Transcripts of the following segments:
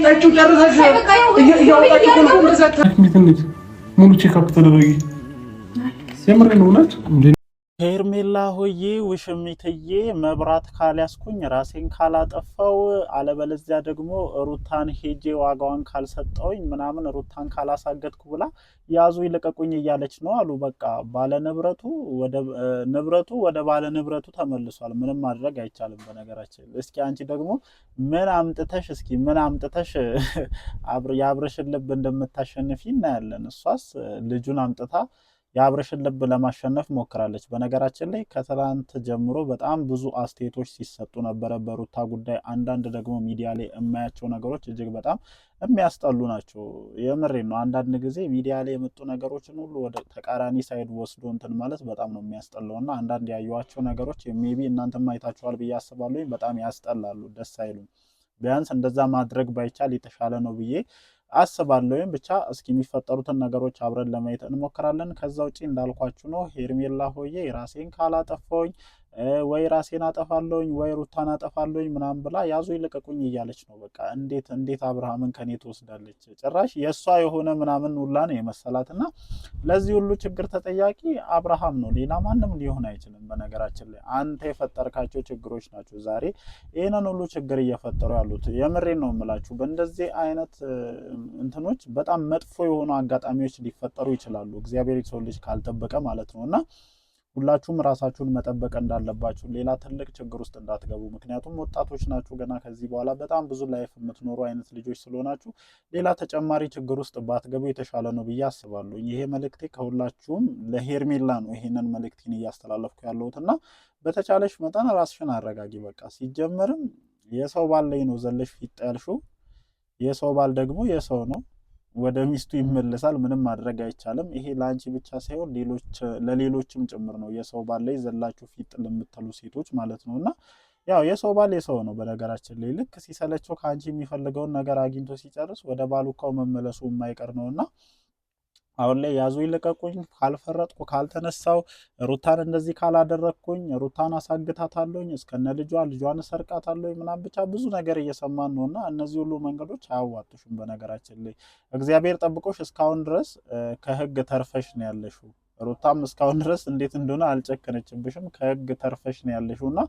አይጣችሁ ጨርሰሽ እያወጣችሁ ነው እንደዛ ሙሉ ቼክአፕ ተደረጊ። የምሬን ነው እውነት ሄርሜላ ሆዬ ውሽሚትዬ መብራት ካልያዝኩኝ ራሴን ካላጠፋው አለበለዚያ ደግሞ ሩታን ሄጄ ዋጋዋን ካልሰጠውኝ ምናምን ሩታን ካላሳገድኩ ብላ ያዙ ይልቀቁኝ እያለች ነው አሉ። በቃ ባለንብረቱ ወደ ባለንብረቱ ተመልሷል። ምንም ማድረግ አይቻልም። በነገራችን እስኪ አንቺ ደግሞ ምን አምጥተሽ የአብርሽን ልብ እንደምታሸንፊ እናያለን። እሷስ ልጁን አምጥታ የአብርሽን ልብ ለማሸነፍ ሞክራለች። በነገራችን ላይ ከትላንት ጀምሮ በጣም ብዙ አስተያየቶች ሲሰጡ ነበረ በሩታ ጉዳይ። አንዳንድ ደግሞ ሚዲያ ላይ የማያቸው ነገሮች እጅግ በጣም የሚያስጠሉ ናቸው። የምሬን ነው። አንዳንድ ጊዜ ሚዲያ ላይ የመጡ ነገሮችን ሁሉ ወደ ተቃራኒ ሳይድ ወስዶ እንትን ማለት በጣም ነው የሚያስጠላው እና አንዳንድ ያዩዋቸው ነገሮች ሜቢ እናንተም አይታችኋል ብዬ አስባለሁ። በጣም ያስጠላሉ፣ ደስ አይሉም። ቢያንስ እንደዛ ማድረግ ባይቻል የተሻለ ነው ብዬ አስባለሁ። ብቻ እስኪ የሚፈጠሩትን ነገሮች አብረን ለማየት እንሞክራለን። ከዛ ውጪ እንዳልኳችሁ ነው። ሄርሜላ ሆዬ ራሴን ካላጠፋውኝ ወይ ራሴን አጠፋለሁኝ ወይ ሩታን አጠፋለሁኝ ምናምን ብላ ያዙ ይልቀቁኝ እያለች ነው። በቃ እንዴት አብርሃምን ከኔ ትወስዳለች? ጭራሽ የእሷ የሆነ ምናምን ሁላ ነው የመሰላትና ለዚህ ሁሉ ችግር ተጠያቂ አብርሃም ነው፣ ሌላ ማንም ሊሆን አይችልም። በነገራችን ላይ አንተ የፈጠርካቸው ችግሮች ናቸው ዛሬ ይህንን ሁሉ ችግር እየፈጠሩ ያሉት። የምሬን ነው የምላችሁ። በእንደዚህ አይነት እንትኖች በጣም መጥፎ የሆኑ አጋጣሚዎች ሊፈጠሩ ይችላሉ፣ እግዚአብሔር የሰው ልጅ ካልጠበቀ ማለት ነው። እና ሁላችሁም ራሳችሁን መጠበቅ እንዳለባችሁ፣ ሌላ ትልቅ ችግር ውስጥ እንዳትገቡ። ምክንያቱም ወጣቶች ናችሁ፣ ገና ከዚህ በኋላ በጣም ብዙ ላይፍ የምትኖሩ አይነት ልጆች ስለሆናችሁ ሌላ ተጨማሪ ችግር ውስጥ ባትገቡ የተሻለ ነው ብዬ አስባለሁ። ይሄ መልእክቴ ከሁላችሁም ለሄርሜላ ነው ይሄንን መልእክቴን እያስተላለፍኩ ያለሁት እና በተቻለሽ መጠን ራስሽን አረጋጊ። በቃ ሲጀመርም የሰው ባል ላይ ነው ዘለሽ ፊት ያልሽው። የሰው ባል ደግሞ የሰው ነው፣ ወደ ሚስቱ ይመለሳል። ምንም ማድረግ አይቻልም። ይሄ ለአንቺ ብቻ ሳይሆን ለሌሎችም ጭምር ነው። የሰው ባል ላይ ዘላችሁ ፊት ለምትሉ ሴቶች ማለት ነው። እና ያው የሰው ባል የሰው ነው። በነገራችን ላይ ልክ ሲሰለቸው ከአንቺ የሚፈልገውን ነገር አግኝቶ ሲጨርስ ወደ ባሉ እኮ መመለሱ የማይቀር ነው። እና አሁን ላይ ያዙ ይልቀቁኝ፣ ካልፈረጥኩ ካልተነሳው፣ ሩታን እንደዚህ ካላደረግኩኝ ሩታን አሳግታታለሁኝ፣ እስከነ ልጇን እሰርቃታለሁኝ ምናምን ብቻ ብዙ ነገር እየሰማን ነው። እና እነዚህ ሁሉ መንገዶች አያዋጡሽም። በነገራችን ላይ እግዚአብሔር ጠብቆሽ እስካሁን ድረስ ከህግ ተርፈሽ ነው ያለሽው። ሩታም እስካሁን ድረስ እንዴት እንደሆነ አልጨከነችብሽም፣ ከህግ ተርፈሽ ነው ያለሽው። እና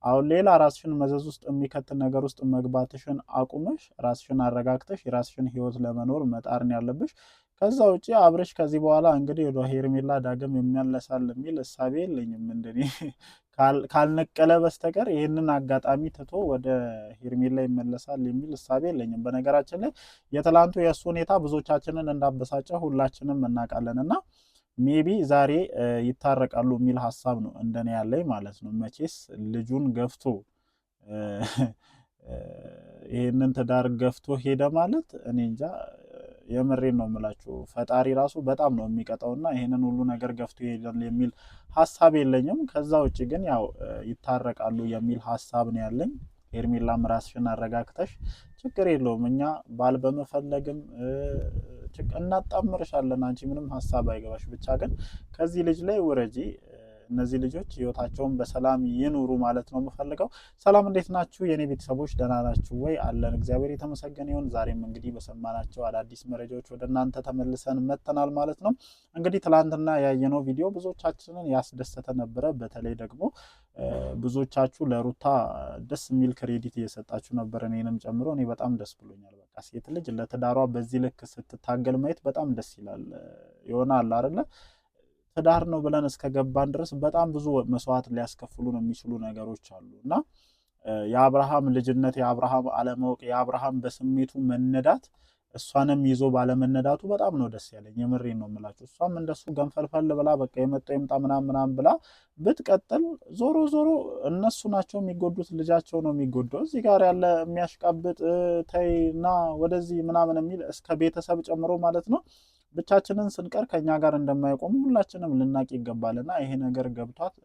አሁን ሌላ ራስሽን መዘዝ ውስጥ የሚከት ነገር ውስጥ መግባትሽን አቁመሽ ራስሽን አረጋግተሽ የራስሽን ህይወት ለመኖር መጣርን ያለብሽ። ከዛ ውጪ አብርሽ ከዚህ በኋላ እንግዲህ ወደ ሄርሜላ ዳግም የሚያለሳል የሚል እሳቤ የለኝም። እንደኔ ካልነቀለ በስተቀር ይህንን አጋጣሚ ትቶ ወደ ሄርሜላ ይመለሳል የሚል እሳቤ የለኝም። በነገራችን ላይ የትላንቱ የእሱ ሁኔታ ብዙዎቻችንን እንዳበሳጨ ሁላችንም እናውቃለን። እና ሜቢ ዛሬ ይታረቃሉ የሚል ሀሳብ ነው እንደኔ ያለኝ ማለት ነው። መቼስ ልጁን ገፍቶ ይህንን ትዳር ገፍቶ ሄደ ማለት እኔ እንጃ። የምሬን ነው የምላችሁ። ፈጣሪ ራሱ በጣም ነው የሚቀጣውና ይሄንን ሁሉ ነገር ገፍቶ ይሄዳል የሚል ሀሳብ የለኝም። ከዛ ውጪ ግን ያው ይታረቃሉ የሚል ሀሳብ ነው ያለኝ። ሄርሜላም ራስሽን አረጋግተሽ ችግር የለውም እኛ ባል በመፈለግም እናጣምርሻለን። አንቺ ምንም ሀሳብ አይገባሽ። ብቻ ግን ከዚህ ልጅ ላይ ውረጂ። እነዚህ ልጆች ህይወታቸውን በሰላም ይኑሩ ማለት ነው የምፈልገው። ሰላም እንዴት ናችሁ የኔ ቤተሰቦች? ደህና ናችሁ ወይ? አለን እግዚአብሔር የተመሰገነ ይሁን። ዛሬም እንግዲህ በሰማናቸው አዳዲስ መረጃዎች ወደ እናንተ ተመልሰን መጥተናል ማለት ነው። እንግዲህ ትላንትና ያየነው ቪዲዮ ብዙዎቻችንን ያስደሰተ ነበረ። በተለይ ደግሞ ብዙዎቻችሁ ለሩታ ደስ የሚል ክሬዲት እየሰጣችሁ ነበር፣ እኔንም ጨምሮ። እኔ በጣም ደስ ብሎኛል። በቃ ሴት ልጅ ለትዳሯ በዚህ ልክ ስትታገል ማየት በጣም ደስ ይላል። ይሆናል አይደለ? ትዳር ነው ብለን እስከገባን ድረስ በጣም ብዙ መስዋዕት ሊያስከፍሉን የሚችሉ ነገሮች አሉ። እና የአብርሃም ልጅነት፣ የአብርሃም አለማወቅ፣ የአብርሃም በስሜቱ መነዳት እሷንም ይዞ ባለመነዳቱ በጣም ነው ደስ ያለኝ። የምሬን ነው የምላችሁ። እሷም እንደሱ ገንፈልፈል ብላ በቃ የመጣው ይምጣ ምናምን ብላ ብትቀጥል ዞሮ እነሱ ናቸው የሚጎዱት፣ ልጃቸው ነው የሚጎዳው። እዚህ ጋር ያለ የሚያሽቃብጥ ተይና ወደዚህ ምናምን የሚል እስከ ቤተሰብ ጨምሮ ማለት ነው ብቻችንን ስንቀር ከኛ ጋር እንደማይቆሙ ሁላችንም ልናቅ ይገባልና ይሄ ነገር ገብቷት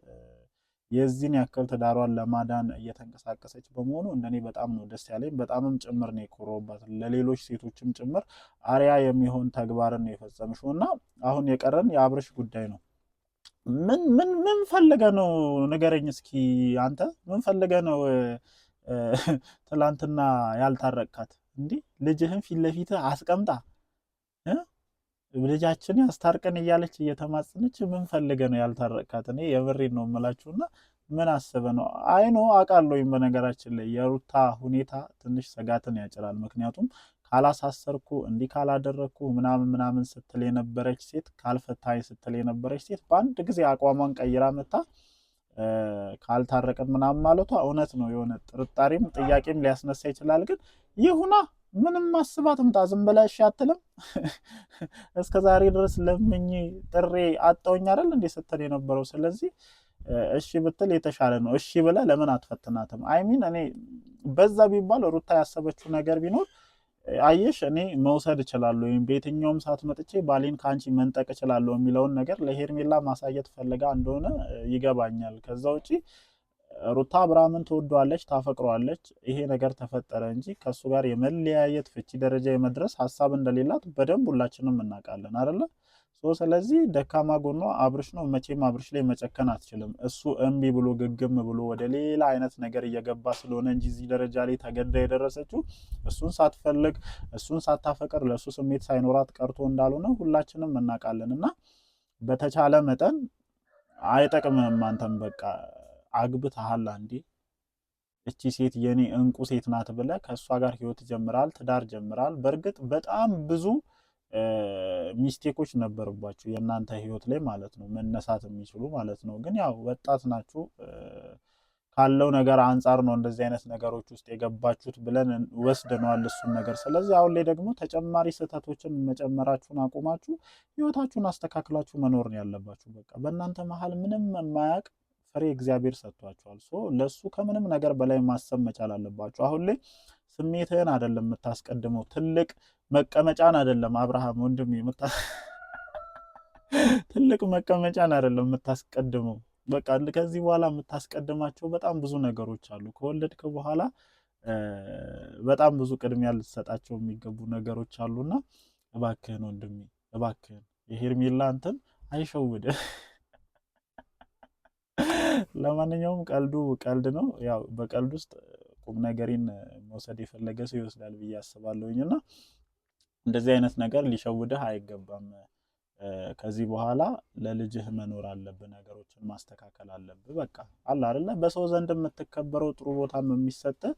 የዚህን ያክል ትዳሯን ለማዳን እየተንቀሳቀሰች በመሆኑ እንደኔ በጣም ነው ደስ ያለኝ። በጣምም ጭምር ነው የኮረውባት። ለሌሎች ሴቶችም ጭምር አሪያ የሚሆን ተግባርን ነው የፈጸምሽውና አሁን የቀረን የአብርሽ ጉዳይ ነው። ምን ፈልገ ነው ንገረኝ እስኪ አንተ። ምን ፈልገ ነው ትላንትና ያልታረቅካት? እንዴ ልጅህን ፊት ለፊትህ አስቀምጣ ልጃችን ያስታርቀን እያለች እየተማጽነች ምን ፈልገ ነው ያልታረቃት? እኔ የምሬን ነው የምላችሁና ምን አስበ ነው? አይኖ አውቃለሁኝ። በነገራችን ላይ የሩታ ሁኔታ ትንሽ ስጋትን ያጭራል። ምክንያቱም ካላሳሰርኩ እንዲህ ካላደረግኩ ምናምን ስትል የነበረች ሴት ካልፈታኝ ስትል የነበረች ሴት በአንድ ጊዜ አቋሟን ቀይራ መታ ካልታረቅን ምናምን ማለቷ እውነት ነው። የሆነ ጥርጣሬም ጥያቄም ሊያስነሳ ይችላል። ግን ይሁና ምንም አስባት ምጣ ዝም ብላ እሺ አትልም። እስከ ዛሬ ድረስ ለምኝ ጥሬ አጣውኝ አይደል እንዴ ስትል የነበረው። ስለዚህ እሺ ብትል የተሻለ ነው። እሺ ብለ ለምን አትፈትናትም? አይሚን እኔ በዛ ቢባል ሩታ ያሰበችው ነገር ቢኖር አየሽ እኔ መውሰድ እችላለሁ ወይም በየትኛውም ሰዓት መጥቼ ባሌን ከአንቺ መንጠቅ እችላለሁ የሚለውን ነገር ለሄርሜላ ማሳየት ፈልጋ እንደሆነ ይገባኛል። ከዛ ውጪ ሩታ አብርሃምን ትወደዋለች፣ ታፈቅረዋለች። ይሄ ነገር ተፈጠረ እንጂ ከእሱ ጋር የመለያየት ፍቺ ደረጃ የመድረስ ሀሳብ እንደሌላት በደንብ ሁላችንም እናውቃለን አይደለ? ስለዚህ ደካማ ጎኗ አብርሽ ነው። መቼም አብርሽ ላይ መጨከን አትችልም። እሱ እምቢ ብሎ ግግም ብሎ ወደ ሌላ አይነት ነገር እየገባ ስለሆነ እንጂ እዚህ ደረጃ ላይ ተገዳ የደረሰችው እሱን ሳትፈልግ እሱን ሳታፈቅር ለእሱ ስሜት ሳይኖራት ቀርቶ እንዳልሆነ ሁላችንም እናውቃለን። እና በተቻለ መጠን አይጠቅምህም አንተም በቃ አግብተሃል አንዴ እቺ ሴት የኔ እንቁ ሴት ናት ብለህ ከእሷ ጋር ህይወት ጀምራል፣ ትዳር ጀምራል። በእርግጥ በጣም ብዙ ሚስቴኮች ነበሩባችሁ የእናንተ ህይወት ላይ ማለት ነው፣ መነሳት የሚችሉ ማለት ነው። ግን ያው ወጣት ናችሁ ካለው ነገር አንጻር ነው እንደዚህ አይነት ነገሮች ውስጥ የገባችሁት ብለን ወስደነዋል እሱን ነገር። ስለዚህ አሁን ላይ ደግሞ ተጨማሪ ስህተቶችን መጨመራችሁን አቁማችሁ ህይወታችሁን አስተካክላችሁ መኖር ነው ያለባችሁ። በቃ በእናንተ መሀል ምንም የማያውቅ ፍሬ እግዚአብሔር ሰጥቷችኋል። ለሱ ከምንም ነገር በላይ ማሰብ መቻል አለባችሁ። አሁን ላይ ስሜትህን አይደለም የምታስቀድመው፣ ትልቅ መቀመጫን አይደለም አብርሃም ወንድም ትልቅ መቀመጫን አይደለም የምታስቀድመው። በቃ ከዚህ በኋላ የምታስቀድማቸው በጣም ብዙ ነገሮች አሉ። ከወለድክ በኋላ በጣም ብዙ ቅድሚያ ልትሰጣቸው የሚገቡ ነገሮች አሉና እባክህን ወንድሜ እባክህን የሄርሜላ እንትን አይሸውድህ። ለማንኛውም ቀልዱ ቀልድ ነው። ያው በቀልድ ውስጥ ቁም ነገርን መውሰድ የፈለገ ሰው ይወስዳል ብዬ አስባለሁኝ። እና እንደዚህ አይነት ነገር ሊሸውድህ አይገባም። ከዚህ በኋላ ለልጅህ መኖር አለብህ፣ ነገሮችን ማስተካከል አለብህ። በቃ አለ አይደለ በሰው ዘንድ የምትከበረው ጥሩ ቦታም የሚሰጥህ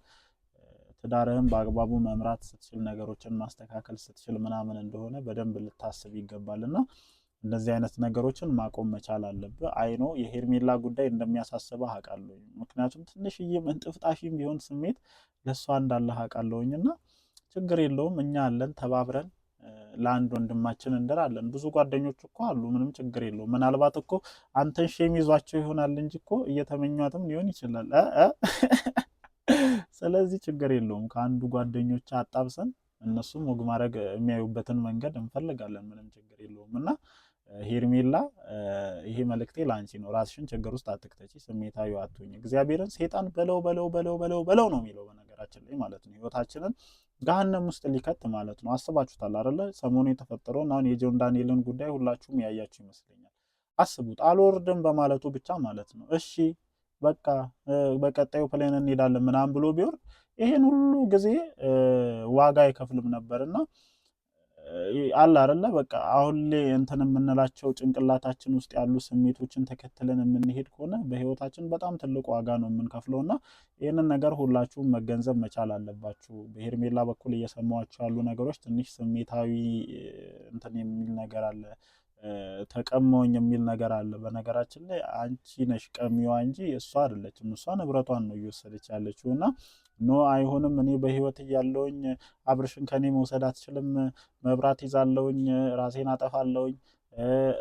ትዳርህን በአግባቡ መምራት ስትችል፣ ነገሮችን ማስተካከል ስትችል ምናምን እንደሆነ በደንብ ልታስብ ይገባልና እንደዚህ አይነት ነገሮችን ማቆም መቻል አለብህ። አይኖ የሄርሜላ ጉዳይ እንደሚያሳስበህ አውቃለሁ። ምክንያቱም ትንሽዬም እንጥፍጣፊም ቢሆን ስሜት ለእሷ እንዳለህ አውቃለሁኝና ችግር የለውም እኛ አለን ተባብረን ለአንድ ወንድማችን እንደራለን። ብዙ ጓደኞች እኮ አሉ፣ ምንም ችግር የለውም። ምናልባት እኮ አንተን ሼም ይዟቸው ይሆናል እንጂ እኮ እየተመኟትም ሊሆን ይችላል። ስለዚህ ችግር የለውም። ከአንዱ ጓደኞች አጣብሰን እነሱም ወግ ማድረግ የሚያዩበትን መንገድ እንፈልጋለን። ምንም ችግር የለውም። እና ሄርሜላ ይሄ መልእክቴ ለአንቺ ነው። ራስሽን ችግር ውስጥ አትክተቺ፣ ስሜታዊ አትሁኝ። እግዚአብሔርን ሴጣን በለው በለው በለው በለው በለው ነው የሚለው በነገራችን ላይ ማለት ነው። ህይወታችንን ገሃነም ውስጥ ሊከት ማለት ነው። አስባችሁታል አይደለ? ሰሞኑ የተፈጠረውን አሁን የጆን ዳንኤልን ጉዳይ ሁላችሁም ያያችሁ ይመስለኛል። አስቡት፣ አልወርድም በማለቱ ብቻ ማለት ነው። እሺ በቃ በቀጣዩ ፕሌን እንሄዳለን ምናምን ብሎ ቢወርድ ይሄን ሁሉ ጊዜ ዋጋ አይከፍልም ነበርና አለ አይደለ? በቃ አሁን ላይ እንትን የምንላቸው ጭንቅላታችን ውስጥ ያሉ ስሜቶችን ተከትለን የምንሄድ ከሆነ በህይወታችን በጣም ትልቅ ዋጋ ነው የምንከፍለውና ይህንን ነገር ሁላችሁም መገንዘብ መቻል አለባችሁ። በሄርሜላ በኩል እየሰማኋቸው ያሉ ነገሮች ትንሽ ስሜታዊ እንትን የሚል ነገር አለ፣ ተቀማውኝ የሚል ነገር አለ። በነገራችን ላይ አንቺ ነሽ ቀሚዋ እንጂ እሷ አይደለችም። እሷ ንብረቷን ነው እየወሰደች ያለችው እና ኖ አይሆንም፣ እኔ በህይወት እያለውኝ አብርሽን ከኔ መውሰድ አትችልም፣ መብራት ይዛለውኝ፣ ራሴን አጠፋለውኝ፣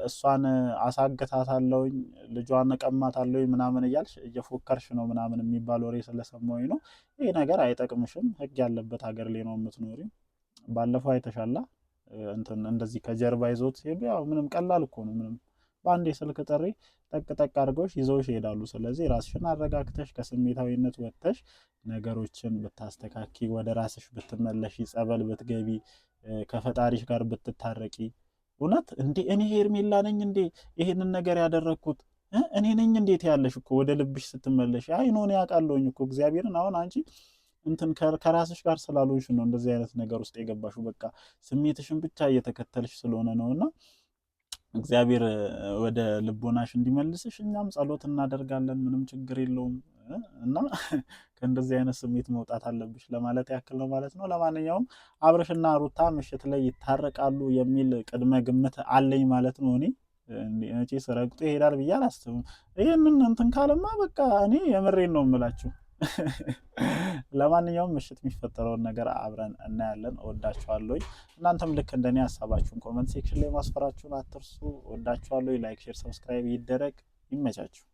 እሷን አሳግታታለውኝ፣ ልጇን እቀማታለውኝ ምናምን እያልሽ እየፎከርሽ ነው ምናምን የሚባል ወሬ ስለሰማሁኝ ነው። ይሄ ነገር አይጠቅምሽም። ህግ ያለበት ሀገር ላይ ነው የምትኖሪው። ባለፈው አይተሻላ እንትን እንደዚህ ከጀርባ ይዞት ሲሄዱ ያው ምንም ቀላል እኮ ነው። ምንም በአንድ የስልክ ጥሪ ጠቅ ጠቅ አድርገውሽ ይዘውሽ ይሄዳሉ። ስለዚህ ራስሽን አረጋግተሽ ከስሜታዊነት ወጥተሽ ነገሮችን ብታስተካኪ፣ ወደ ራስሽ ብትመለሺ፣ ጸበል ብትገቢ፣ ከፈጣሪሽ ጋር ብትታረቂ። እውነት እንዴ እኔ ሄርሜላ ነኝ እንዴ ይሄንን ነገር ያደረግኩት እኔ ነኝ እንዴት ያለሽ እኮ ወደ ልብሽ ስትመለሽ አይ ነው ያውቃለሁኝ እኮ እግዚአብሔርን። አሁን አንቺ እንትን ከራስሽ ጋር ስላልሆንሽ ነው እንደዚህ አይነት ነገር ውስጥ የገባሽው። በቃ ስሜትሽን ብቻ እየተከተልሽ ስለሆነ ነውና እግዚአብሔር ወደ ልቦናሽ እንዲመልስሽ እኛም ጸሎት እናደርጋለን። ምንም ችግር የለውም እና ከእንደዚህ አይነት ስሜት መውጣት አለብሽ ለማለት ያክል ነው ማለት ነው። ለማንኛውም አብርሽና ሩታ ምሽት ላይ ይታረቃሉ የሚል ቅድመ ግምት አለኝ ማለት ነው። እኔ እቺ ሰረግጦ ይሄዳል ብዬ አላስብም። ይሄንን እንትን ካለማ በቃ እኔ የምሬን ነው የምላችሁ። ለማንኛውም ምሽት የሚፈጠረውን ነገር አብረን እናያለን። እወዳችኋለሁ። እናንተም ልክ እንደኔ ሀሳባችሁን ኮመንት ሴክሽን ላይ ማስፈራችሁን አትርሱ። እወዳችኋለሁ። ላይክ፣ ሼር፣ ሰብስክራይብ ይደረግ። ይመቻችሁ።